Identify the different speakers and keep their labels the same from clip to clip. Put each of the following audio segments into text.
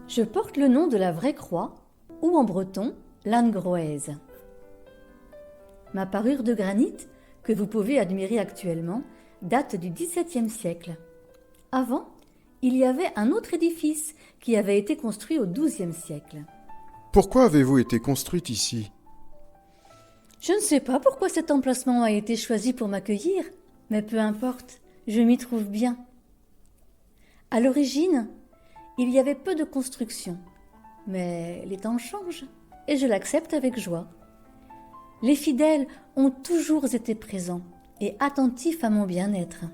Speaker 1: Je porte le nom de la vraie croix, ou en breton, Langroise. Ma parure de granit, que vous pouvez admirer actuellement, date du XVIIe siècle. Avant, il y avait un autre édifice qui avait été construit au XIIe siècle.
Speaker 2: Pourquoi avez-vous été construite ici?
Speaker 1: Je ne sais pas pourquoi cet emplacement a été choisi pour m'accueillir, mais peu importe, je m'y trouve bien. À l'origine, il y avait peu de construction, mais les temps changent et je l'accepte avec joie. Les fidèles ont toujours été présents et attentifs à mon bien-être.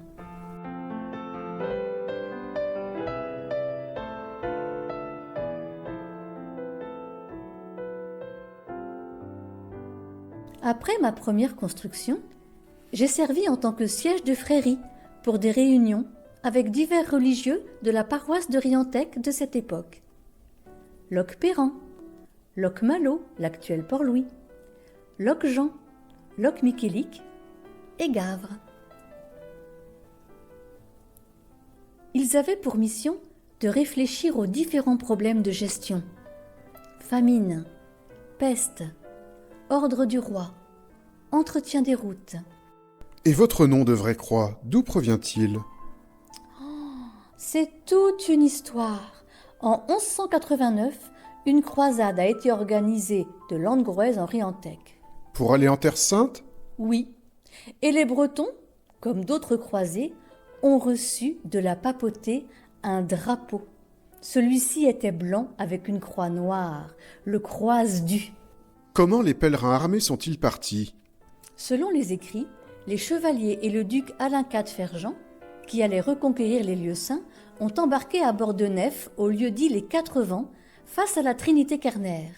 Speaker 1: Après ma première construction, j'ai servi en tant que siège de frérie pour des réunions avec divers religieux de la paroisse de Riantec de cette époque. Locq-Pérant, Locq-Malo, l'actuel Port-Louis, Locq-Jean, Locq-Miquélic et Gavre. Ils avaient pour mission de réfléchir aux différents problèmes de gestion. Famine, peste, ordre du roi, entretien des routes.
Speaker 2: Et votre nom de vraie croix, d'où provient-il?
Speaker 1: C'est toute une histoire. En 1189, une croisade a été organisée de Langroise en Riantec.
Speaker 2: Pour aller en Terre Sainte?
Speaker 1: Oui, et les Bretons, comme d'autres croisés, ont reçu de la papauté un drapeau. Celui-ci était blanc avec une croix noire, le croise-du.
Speaker 2: Comment les pèlerins armés sont-ils partis?
Speaker 1: Selon les écrits, les chevaliers et le duc Alain IV Ferjean, qui allaient reconquérir les lieux saints, ont embarqué à bord de nefs au lieu dit les Quatre Vents, face à la Trinité Carnaire.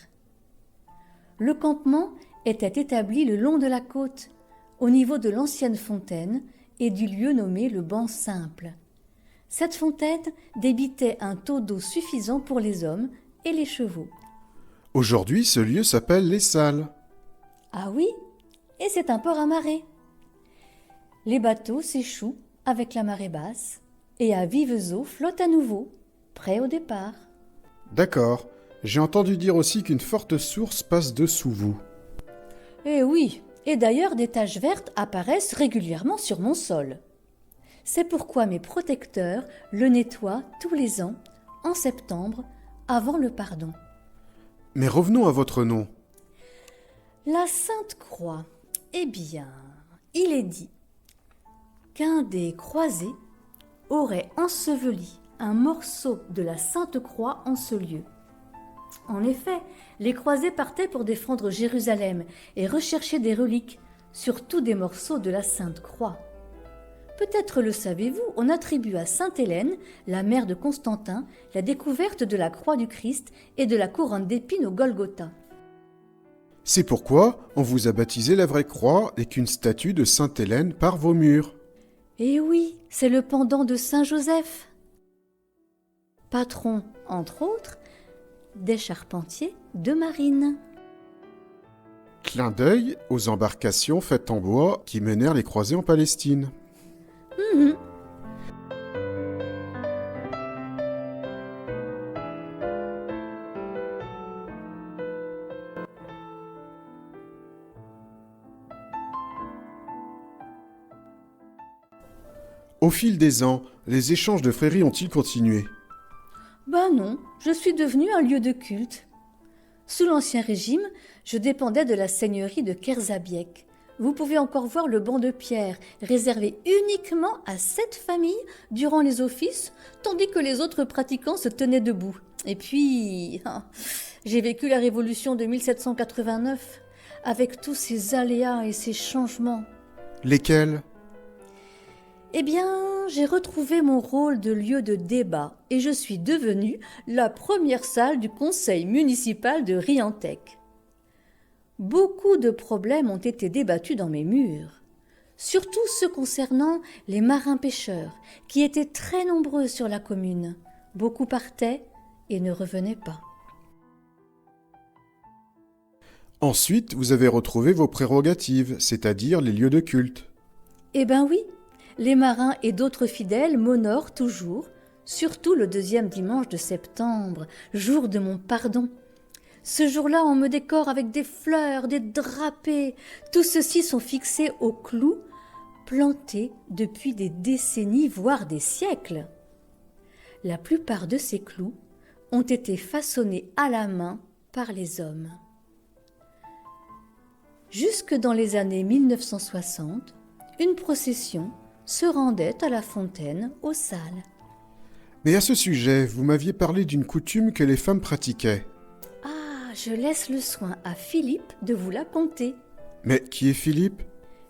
Speaker 1: Le campement était établi le long de la côte, au niveau de l'ancienne fontaine et du lieu nommé le Banc Simple. Cette fontaine débitait un taux d'eau suffisant pour les hommes et les chevaux.
Speaker 2: Aujourd'hui, ce lieu s'appelle Les Salles.
Speaker 1: Ah oui, et c'est un port à marée. Les bateaux s'échouent avec la marée basse et à vives eaux flottent à nouveau, prêts au départ.
Speaker 2: D'accord. J'ai entendu dire aussi qu'une forte source passe dessous vous.
Speaker 1: Eh oui, et d'ailleurs des taches vertes apparaissent régulièrement sur mon sol. C'est pourquoi mes protecteurs le nettoient tous les ans, en septembre, avant le pardon.
Speaker 2: Mais revenons à votre nom.
Speaker 1: La Sainte Croix. Eh bien, il est dit qu'un des croisés aurait enseveli un morceau de la Sainte Croix en ce lieu. En effet, les croisés partaient pour défendre Jérusalem et rechercher des reliques, surtout des morceaux de la Sainte Croix. Peut-être le savez-vous, on attribue à Sainte Hélène, la mère de Constantin, la découverte de la croix du Christ et de la couronne d'épines au Golgotha.
Speaker 2: C'est pourquoi on vous a baptisé la vraie croix et qu'une statue de Sainte Hélène par vos murs.
Speaker 1: Eh oui, c'est le pendant de Saint Joseph. Patron, entre autres, des charpentiers de marine.
Speaker 2: Clin d'œil aux embarcations faites en bois qui menèrent les croisés en Palestine.
Speaker 1: Mhm.
Speaker 2: Au fil des ans, les échanges de fréries ont-ils continué?
Speaker 1: Ben non, je suis devenu un lieu de culte. Sous l'Ancien Régime, je dépendais de la seigneurie de Kerzabiek. Vous pouvez encore voir le banc de pierre, réservé uniquement à cette famille durant les offices, tandis que les autres pratiquants se tenaient debout. Et puis, j'ai vécu la révolution de 1789, avec tous ses aléas et ses changements.
Speaker 2: Lesquels?
Speaker 1: Eh bien, j'ai retrouvé mon rôle de lieu de débat et je suis devenue la première salle du conseil municipal de Riantec. Beaucoup de problèmes ont été débattus dans mes murs, surtout ceux concernant les marins-pêcheurs, qui étaient très nombreux sur la commune. Beaucoup partaient et ne revenaient pas.
Speaker 2: Ensuite, vous avez retrouvé vos prérogatives, c'est-à-dire les lieux de culte.
Speaker 1: Eh ben oui, les marins et d'autres fidèles m'honorent toujours, surtout le deuxième dimanche de septembre, jour de mon pardon. Ce jour-là, on me décore avec des fleurs, des drapés. Tous ceux-ci sont fixés au clou, plantés depuis des décennies, voire des siècles. La plupart de ces clous ont été façonnés à la main par les hommes. Jusque dans les années 1960, une procession se rendait à la fontaine aux Salles.
Speaker 2: Mais à ce sujet, vous m'aviez parlé d'une coutume que les femmes pratiquaient.
Speaker 1: Ah, je laisse le soin à Philippe de vous la conter.
Speaker 2: Mais qui est Philippe?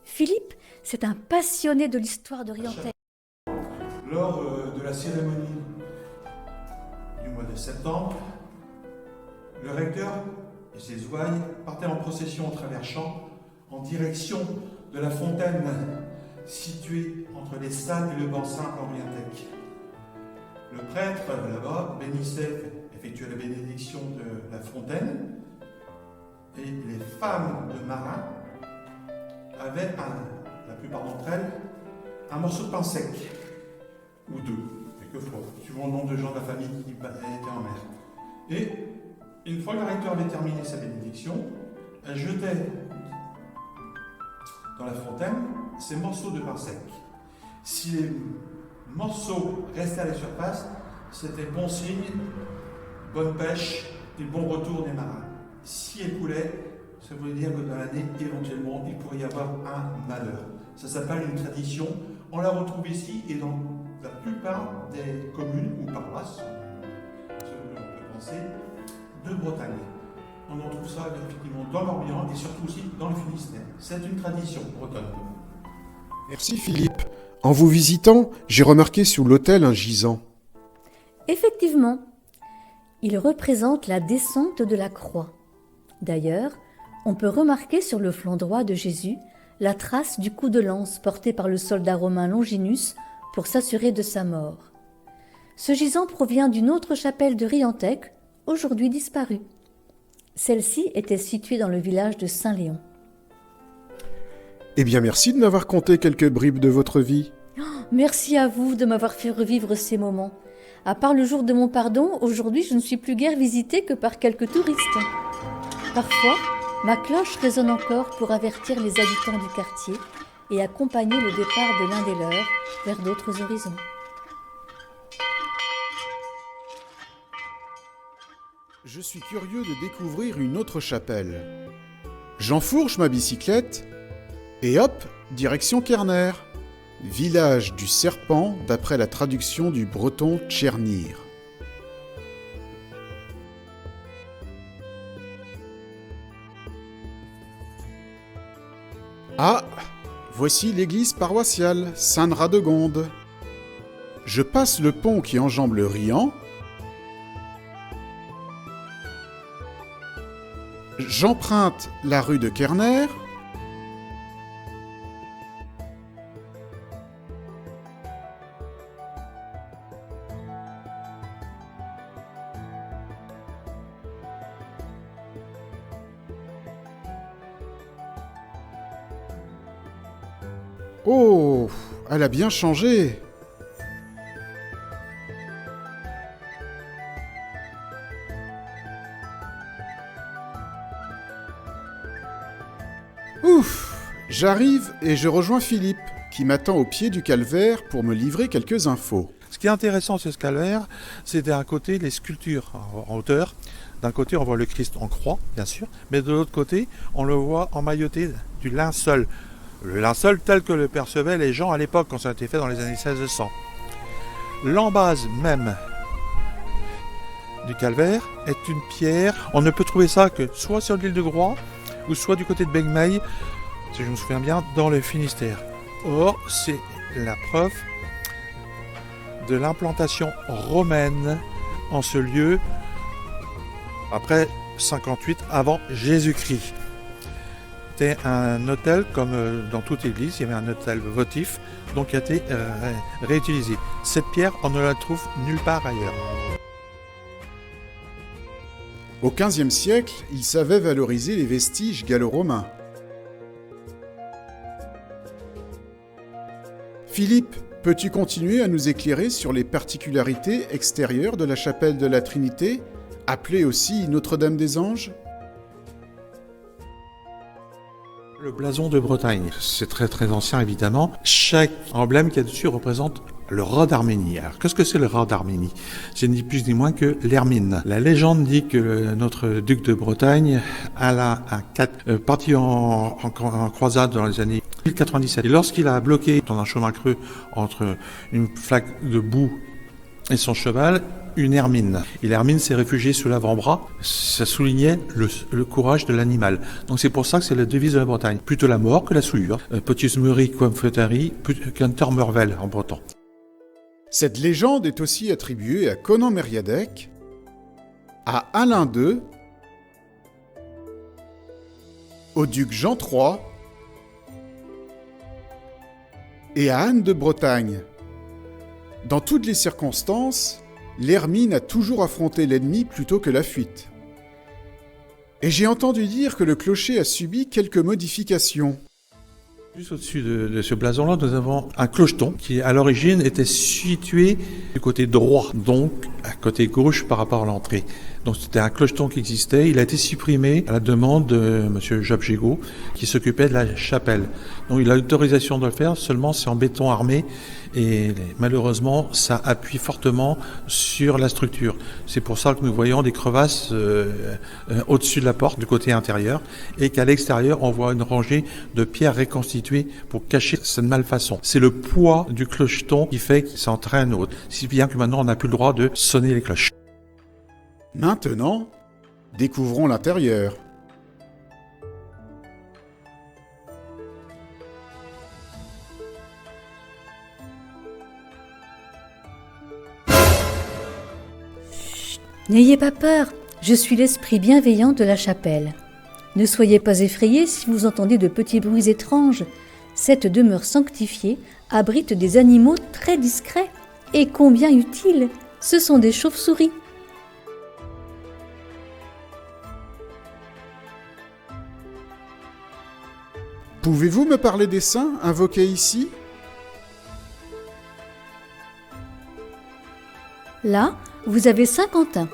Speaker 1: Philippe, c'est un passionné de l'histoire de Riantec.
Speaker 3: Lors de la cérémonie du mois de septembre, le recteur et ses ouailles partaient en procession au travers champs en direction de la fontaine située entre les Salles et le banc simple en Riantec. Le prêtre, là-bas, bénissait, effectuait la bénédiction de la fontaine, et les femmes de marins avaient, la plupart d'entre elles, un morceau de pain sec, ou deux, quelquefois, suivant le nombre de gens de la famille qui étaient en mer. Et une fois que le recteur avait terminé sa bénédiction, elle jetait dans la fontaine ces morceaux de pain sec. Si les morceaux restaient à la surface, c'était bon signe, bonne pêche et bon retour des marins. Si elle coulait, ça voulait dire que dans l'année, éventuellement, il pourrait y avoir un malheur. Ça s'appelle une tradition. On la retrouve ici et dans la plupart des communes ou paroisses, ce que l'on peut penser, de Bretagne. On en trouve ça effectivement dans l'Orient et surtout aussi dans le Finistère. C'est une tradition bretonne.
Speaker 2: Merci Philippe. En vous visitant, j'ai remarqué sous l'autel un gisant.
Speaker 1: Effectivement, il représente la descente de la croix. D'ailleurs, on peut remarquer sur le flanc droit de Jésus la trace du coup de lance porté par le soldat romain Longinus pour s'assurer de sa mort. Ce gisant provient d'une autre chapelle de Riantec, aujourd'hui disparue. Celle-ci était située dans le village de Saint-Léon.
Speaker 2: Eh bien merci de m'avoir conté quelques bribes de votre vie.
Speaker 1: Merci à vous de m'avoir fait revivre ces moments. À part le jour de mon pardon, aujourd'hui je ne suis plus guère visitée que par quelques touristes. Parfois, ma cloche résonne encore pour avertir les habitants du quartier et accompagner le départ de l'un des leurs vers d'autres horizons.
Speaker 2: Je suis curieux de découvrir une autre chapelle. J'enfourche ma bicyclette et hop, direction Kerner, village du serpent d'après la traduction du breton Tchernir. Ah, voici l'église paroissiale Sainte-Radegonde. Je passe le pont qui enjambe le Riant. J'emprunte la rue de Kerner. Oh, elle a bien changé. Ouf, j'arrive et je rejoins Philippe, qui m'attend au pied du calvaire pour me livrer quelques infos.
Speaker 3: Ce qui est intéressant sur ce calvaire, c'est d'un côté les sculptures en hauteur. D'un côté, on voit le Christ en croix, bien sûr, mais de l'autre côté, on le voit emmailloté du linceul. Le linceul tel que le percevaient les gens à l'époque, quand ça a été fait dans les années 1600. L'embase même du calvaire est une pierre. On ne peut trouver ça que soit sur l'île de Groix, ou soit du côté de Begmeil, si je me souviens bien, dans le Finistère. Or, c'est la preuve de l'implantation romaine en ce lieu après 58 avant Jésus-Christ. C'était un autel, comme dans toute église, il y avait un autel votif, donc qui a été réutilisé. Cette pierre, on ne la trouve nulle part ailleurs.
Speaker 2: Au XVe siècle, il savait valoriser les vestiges gallo-romains. Philippe, Peux-tu continuer à nous éclairer sur les particularités extérieures de la chapelle de la Trinité, appelée aussi Notre-Dame des Anges ?
Speaker 3: Le blason de Bretagne, c'est très très ancien évidemment. Chaque emblème qu'il y a dessus représente le roi d'Arménie. Alors qu'est-ce que c'est le roi d'Arménie ? C'est ni plus ni moins que l'hermine. La légende dit que notre duc de Bretagne parti en croisade dans les années 1097. Et lorsqu'il a bloqué dans un chemin creux entre une flaque de boue et son cheval, une hermine. Et l'hermine s'est réfugiée sous l'avant-bras. Ça soulignait le courage de l'animal. Donc c'est pour ça que c'est la devise de la Bretagne. Plutôt la mort que la souillure. Potius muri quam fetari, qu'un termervel en breton.
Speaker 2: Cette légende est aussi attribuée à Conan Mériadec, à Alain II, au duc Jean III et à Anne de Bretagne. Dans toutes les circonstances, l'hermine a toujours affronté l'ennemi plutôt que la fuite. Et j'ai entendu dire que le clocher a subi quelques modifications.
Speaker 3: Juste au-dessus de ce blason-là, nous avons un clocheton qui, à l'origine, était situé du côté droit, donc à côté gauche par rapport à l'entrée. Donc c'était un clocheton qui existait. Il a été supprimé à la demande de M. Job Gégaud, qui s'occupait de la chapelle. Donc il a l'autorisation de le faire, seulement c'est en béton armé. Et malheureusement, ça appuie fortement sur la structure. C'est pour ça que nous voyons des crevasses au-dessus de la porte, du côté intérieur, et qu'à l'extérieur, on voit une rangée de pierres reconstituées pour cacher cette malfaçon. C'est le poids du clocheton qui fait qu'il s'entraîne haute, si bien que maintenant, on n'a plus le droit de sonner les cloches.
Speaker 2: Maintenant, découvrons l'intérieur.
Speaker 1: N'ayez pas peur, je suis l'esprit bienveillant de la chapelle. Ne soyez pas effrayés si vous entendez de petits bruits étranges. Cette demeure sanctifiée abrite des animaux très discrets. Et combien utiles, ce sont des chauves-souris.
Speaker 2: Pouvez-vous me parler des saints invoqués ici ?
Speaker 1: Là, vous avez Saint Quentin.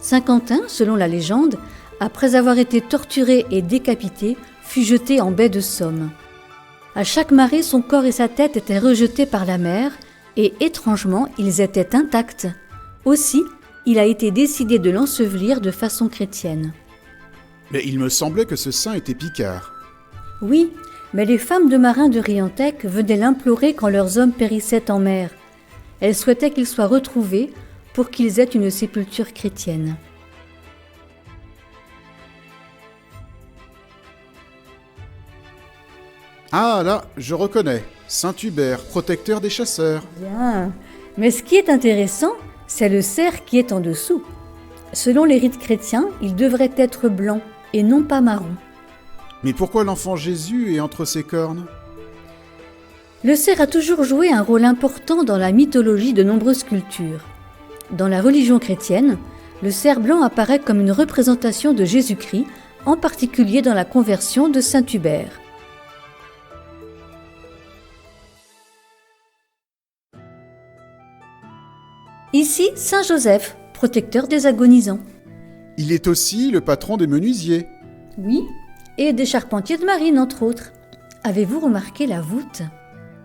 Speaker 1: Saint Quentin, selon la légende, après avoir été torturé et décapité, fut jeté en baie de Somme. À chaque marée, son corps et sa tête étaient rejetés par la mer, et étrangement, ils étaient intacts. Aussi, il a été décidé de l'ensevelir de façon chrétienne.
Speaker 2: Mais il me semblait que ce saint était Picard.
Speaker 1: Oui, mais les femmes de marins de Riantec venaient l'implorer quand leurs hommes périssaient en mer. Elles souhaitaient qu'il soit retrouvé pour qu'ils aient une sépulture chrétienne.
Speaker 2: Ah là, je reconnais. Saint Hubert, protecteur des chasseurs.
Speaker 1: Bien, mais ce qui est intéressant, c'est le cerf qui est en dessous. Selon les rites chrétiens, il devrait être blanc et non pas marron.
Speaker 2: Mais pourquoi l'enfant Jésus est entre ses cornes ?
Speaker 1: Le cerf a toujours joué un rôle important dans la mythologie de nombreuses cultures. Dans la religion chrétienne, le cerf blanc apparaît comme une représentation de Jésus-Christ, en particulier dans la conversion de Saint Hubert. Ici, Saint Joseph, protecteur des agonisants.
Speaker 2: Il est aussi le patron des menuisiers.
Speaker 1: Oui, et des charpentiers de marine, entre autres. Avez-vous remarqué la voûte ?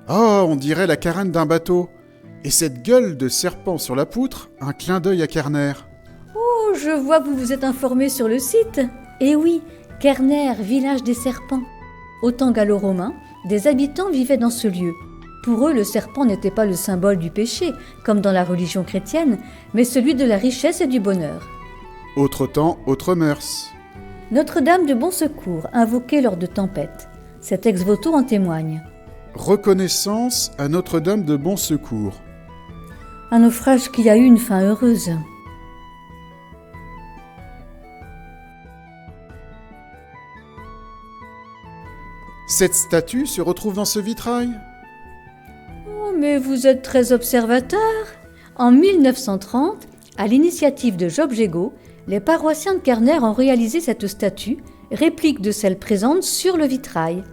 Speaker 2: Oh, on dirait la carène d'un bateau. Et cette gueule de serpent sur la poutre, un clin d'œil à Kerner.
Speaker 1: Oh, je vois que vous vous êtes informé sur le site. Eh oui, Kerner, village des serpents. Au temps gallo-romain, des habitants vivaient dans ce lieu. Pour eux, le serpent n'était pas le symbole du péché, comme dans la religion chrétienne, mais celui de la richesse et du bonheur.
Speaker 2: Autre temps, autre mœurs.
Speaker 1: Notre-Dame de Bon Secours, invoquée lors de tempêtes. Cet ex-voto en témoigne.
Speaker 2: Reconnaissance à Notre-Dame de Bon Secours.
Speaker 1: Un naufrage qui a eu une fin heureuse.
Speaker 2: Cette statue se retrouve dans ce vitrail ?
Speaker 1: Oh, mais vous êtes très observateur. En 1930, à l'initiative de Job Gégaud, les paroissiens de Kerner ont réalisé cette statue, réplique de celle présente sur le vitrail.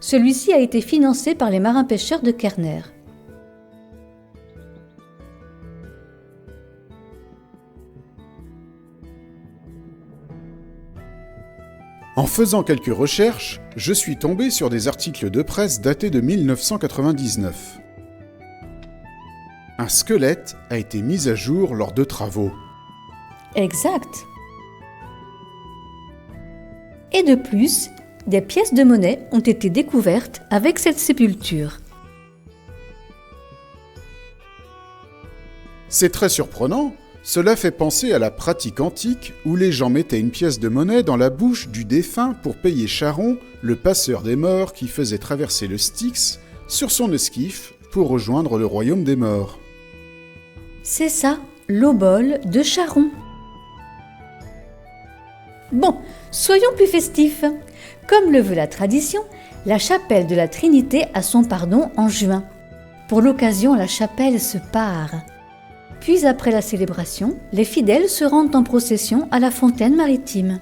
Speaker 1: Celui-ci a été financé par les marins-pêcheurs de Kerner.
Speaker 2: En faisant quelques recherches, je suis tombé sur des articles de presse datés de 1999. Un squelette a été mis à jour lors de travaux.
Speaker 1: Exact. Et de plus, des pièces de monnaie ont été découvertes avec cette sépulture.
Speaker 2: C'est très surprenant, cela fait penser à la pratique antique où les gens mettaient une pièce de monnaie dans la bouche du défunt pour payer Charon, le passeur des morts qui faisait traverser le Styx sur son esquif pour rejoindre le royaume des morts.
Speaker 1: C'est ça, l'obole de Charon. Bon, soyons plus festifs. Comme le veut la tradition, la chapelle de la Trinité a son pardon en juin. Pour l'occasion, la chapelle se pare. Puis après la célébration, les fidèles se rendent en procession à la fontaine maritime.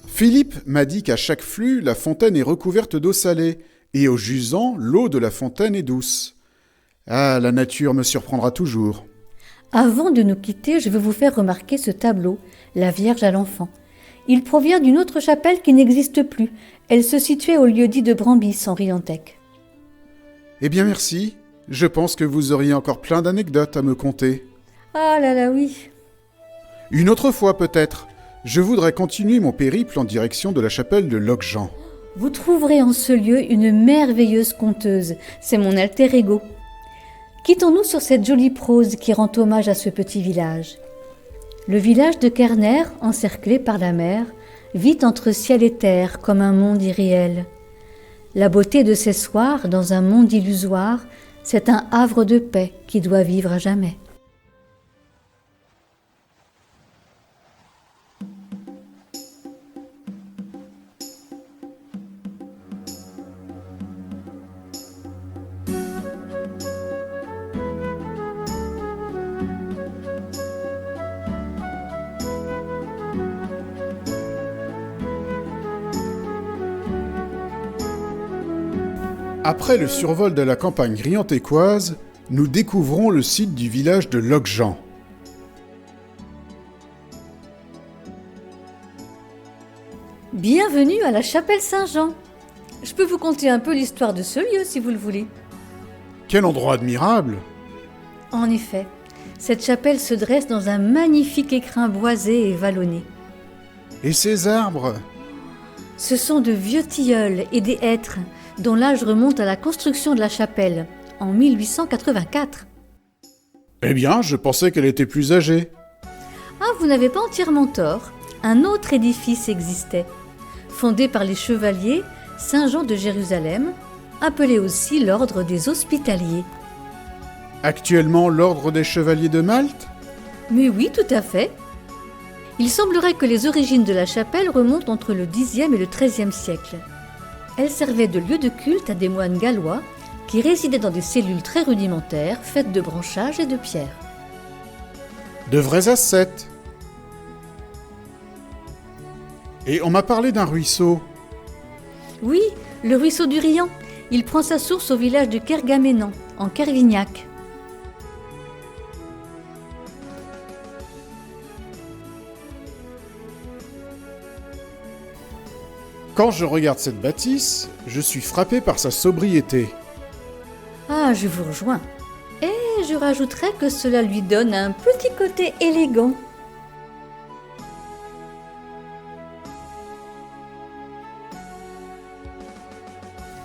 Speaker 2: Philippe m'a dit qu'à chaque flux, la fontaine est recouverte d'eau salée, et au jusant, l'eau de la fontaine est douce. Ah, la nature me surprendra toujours.
Speaker 1: Avant de nous quitter, je veux vous faire remarquer ce tableau, la Vierge à l'enfant. Il provient d'une autre chapelle qui n'existe plus. Elle se situait au lieu-dit de Brambis, en Riantec.
Speaker 2: Eh bien merci, je pense que vous auriez encore plein d'anecdotes à me conter.
Speaker 1: Ah là là, oui.
Speaker 2: Une autre fois peut-être. Je voudrais continuer mon périple en direction de la chapelle de Locquejean.
Speaker 1: Vous trouverez en ce lieu une merveilleuse conteuse. C'est mon alter ego. Quittons-nous sur cette jolie prose qui rend hommage à ce petit village. Le village de Kerner, encerclé par la mer, vit entre ciel et terre comme un monde irréel. La beauté de ces soirs dans un monde illusoire, c'est un havre de paix qui doit vivre à jamais.
Speaker 2: Après le survol de la campagne riantécoise, nous découvrons le site du village de Locquejean.
Speaker 1: Bienvenue à la chapelle Saint-Jean. Je peux vous conter un peu l'histoire de ce lieu si vous le voulez.
Speaker 2: Quel endroit admirable!
Speaker 1: En effet, cette chapelle se dresse dans un magnifique écrin boisé et vallonné.
Speaker 2: Et ces arbres?
Speaker 1: Ce sont de vieux tilleuls et des hêtres dont l'âge remonte à la construction de la chapelle, en 1884.
Speaker 2: Eh bien, je pensais qu'elle était plus âgée.
Speaker 1: Ah, vous n'avez pas entièrement tort. Un autre édifice existait, fondé par les chevaliers Saint-Jean de Jérusalem, appelé aussi l'ordre des Hospitaliers.
Speaker 2: Actuellement, l'ordre des chevaliers de Malte?
Speaker 1: Mais oui, tout à fait. Il semblerait que les origines de la chapelle remontent entre le Xe et le XIIIe siècle. Elle servait de lieu de culte à des moines gallois qui résidaient dans des cellules très rudimentaires faites de branchages et de pierres.
Speaker 2: De vrais ascètes. Et on m'a parlé d'un ruisseau.
Speaker 1: Oui, le ruisseau du Riant. Il prend sa source au village de Kergaménan, en Kervignac.
Speaker 2: Quand je regarde cette bâtisse, je suis frappé par sa sobriété.
Speaker 1: Ah, je vous rejoins. Et je rajouterais que cela lui donne un petit côté élégant.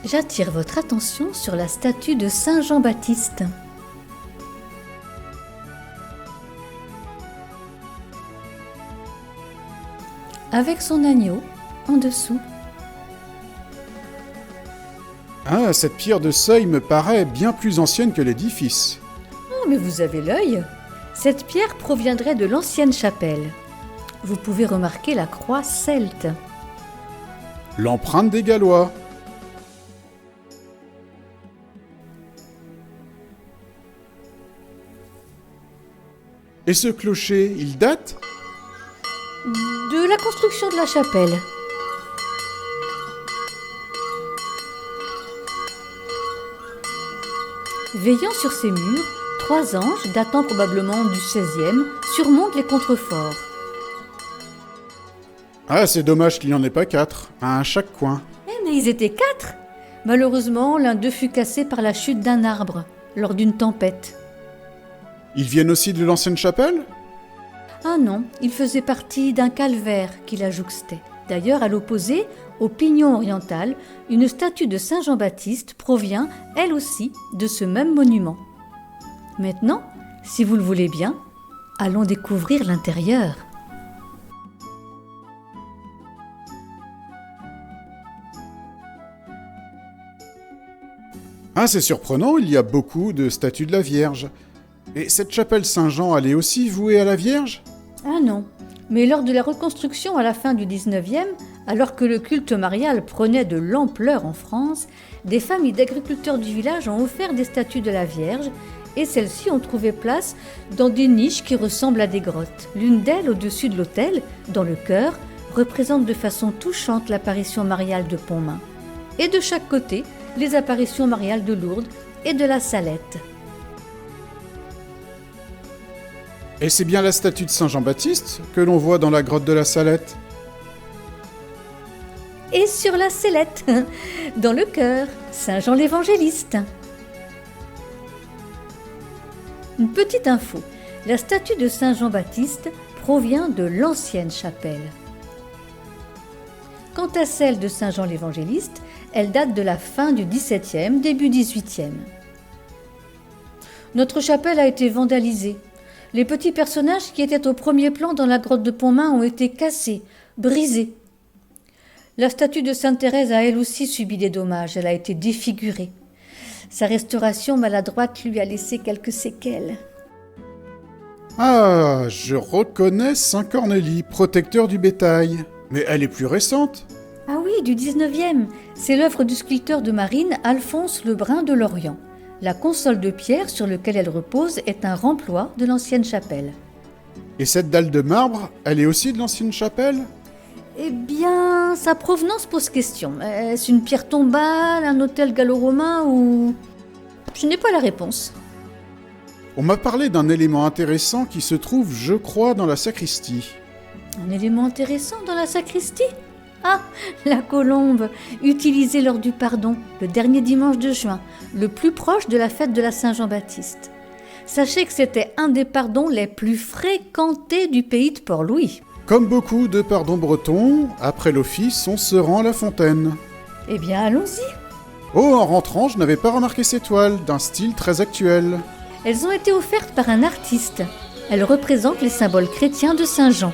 Speaker 1: J'attire votre attention sur la statue de Saint Jean-Baptiste. Avec son agneau en dessous.
Speaker 2: Ah, cette pierre de seuil me paraît bien plus ancienne que l'édifice.
Speaker 1: Oh, mais vous avez l'œil. Cette pierre proviendrait de l'ancienne chapelle. Vous pouvez remarquer la croix celte.
Speaker 2: L'empreinte des Gallois. Et ce clocher, il date?
Speaker 1: De la construction de la chapelle. Veillant sur ces murs, 3 anges, datant probablement du XVIe, surmontent les contreforts.
Speaker 2: Ah, c'est dommage qu'il n'y en ait pas 4, un à chaque coin.
Speaker 1: Mais ils étaient 4. Malheureusement, l'un d'eux fut cassé par la chute d'un arbre lors d'une tempête.
Speaker 2: Ils viennent aussi de l'ancienne chapelle?
Speaker 1: Ah non, il faisait partie d'un calvaire qui la jouxtait. D'ailleurs, à l'opposé, au pignon oriental, une statue de Saint Jean-Baptiste provient, elle aussi, de ce même monument. Maintenant, si vous le voulez bien, allons découvrir l'intérieur.
Speaker 2: Ah, c'est surprenant, il y a beaucoup de statues de la Vierge. Et cette chapelle Saint-Jean, elle est aussi vouée à la Vierge?
Speaker 1: Ah non, mais lors de la reconstruction à la fin du 19e, alors que le culte marial prenait de l'ampleur en France, des familles d'agriculteurs du village ont offert des statues de la Vierge et celles-ci ont trouvé place dans des niches qui ressemblent à des grottes. L'une d'elles, au-dessus de l'autel, dans le chœur, représente de façon touchante l'apparition mariale de Pontmain. Et de chaque côté, les apparitions mariales de Lourdes et de la Salette.
Speaker 2: Et c'est bien la statue de Saint Jean-Baptiste que l'on voit dans la grotte de la Salette?
Speaker 1: Et sur la sellette, dans le chœur, Saint Jean l'Évangéliste. Une petite info, la statue de Saint Jean-Baptiste provient de l'ancienne chapelle. Quant à celle de Saint Jean l'Évangéliste, elle date de la fin du XVIIe, début XVIIIe. Notre chapelle a été vandalisée. Les petits personnages qui étaient au premier plan dans la grotte de Pontmain ont été cassés, brisés. La statue de Sainte Thérèse a elle aussi subi des dommages, elle a été défigurée. Sa restauration maladroite lui a laissé quelques séquelles.
Speaker 2: Ah, je reconnais Saint Cornélie, protecteur du bétail. Mais elle est plus récente.
Speaker 1: Ah oui, du 19e. C'est l'œuvre du sculpteur de marine Alphonse Lebrun de Lorient. La console de pierre sur laquelle elle repose est un remploi de l'ancienne chapelle.
Speaker 2: Et cette dalle de marbre, elle est aussi de l'ancienne chapelle?
Speaker 1: Eh bien, sa provenance pose question. Est-ce une pierre tombale, un autel gallo-romain ou... Je n'ai pas la réponse.
Speaker 2: On m'a parlé d'un élément intéressant qui se trouve, je crois, dans la sacristie.
Speaker 1: Un élément intéressant dans la sacristie? Ah, la colombe, utilisée lors du pardon, le dernier dimanche de juin, le plus proche de la fête de la Saint-Jean-Baptiste. Sachez que c'était un des pardons les plus fréquentés du pays de Port-Louis.
Speaker 2: Comme beaucoup de pardons bretons, après l'office, on se rend à la fontaine.
Speaker 1: Eh bien, allons-y.
Speaker 2: Oh, en rentrant, je n'avais pas remarqué ces toiles, d'un style très actuel.
Speaker 1: Elles ont été offertes par un artiste. Elles représentent les symboles chrétiens de Saint Jean.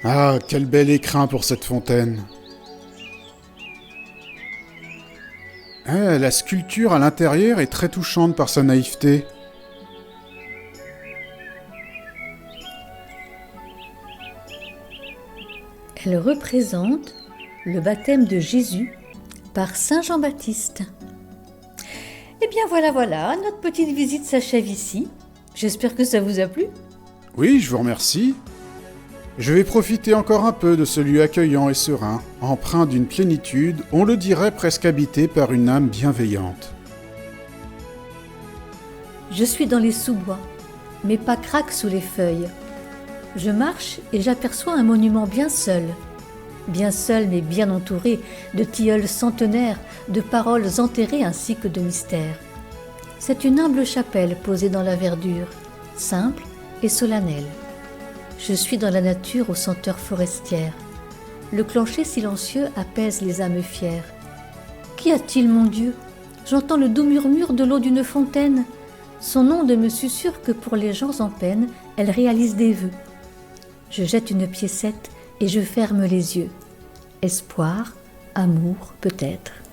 Speaker 2: Ah, quel bel écrin pour cette fontaine. Ah, la sculpture à l'intérieur est très touchante par sa naïveté.
Speaker 1: Elle représente le baptême de Jésus par Saint Jean-Baptiste. Eh bien voilà, notre petite visite s'achève ici. J'espère que ça vous a plu.
Speaker 2: Oui, je vous remercie. Je vais profiter encore un peu de ce lieu accueillant et serein, empreint d'une plénitude, on le dirait presque habité par une âme bienveillante.
Speaker 1: Je suis dans les sous-bois, mes pas craquent sous les feuilles. Je marche et j'aperçois un monument bien seul mais bien entouré de tilleuls centenaires, de paroles enterrées ainsi que de mystères. C'est une humble chapelle posée dans la verdure, simple et solennelle. Je suis dans la nature aux senteurs forestières. Le clocher silencieux apaise les âmes fières. Qu'y a-t-il, mon Dieu? J'entends le doux murmure de l'eau d'une fontaine. Son onde me susurre que pour les gens en peine, elle réalise des vœux. Je jette une piécette et je ferme les yeux. Espoir, amour peut-être.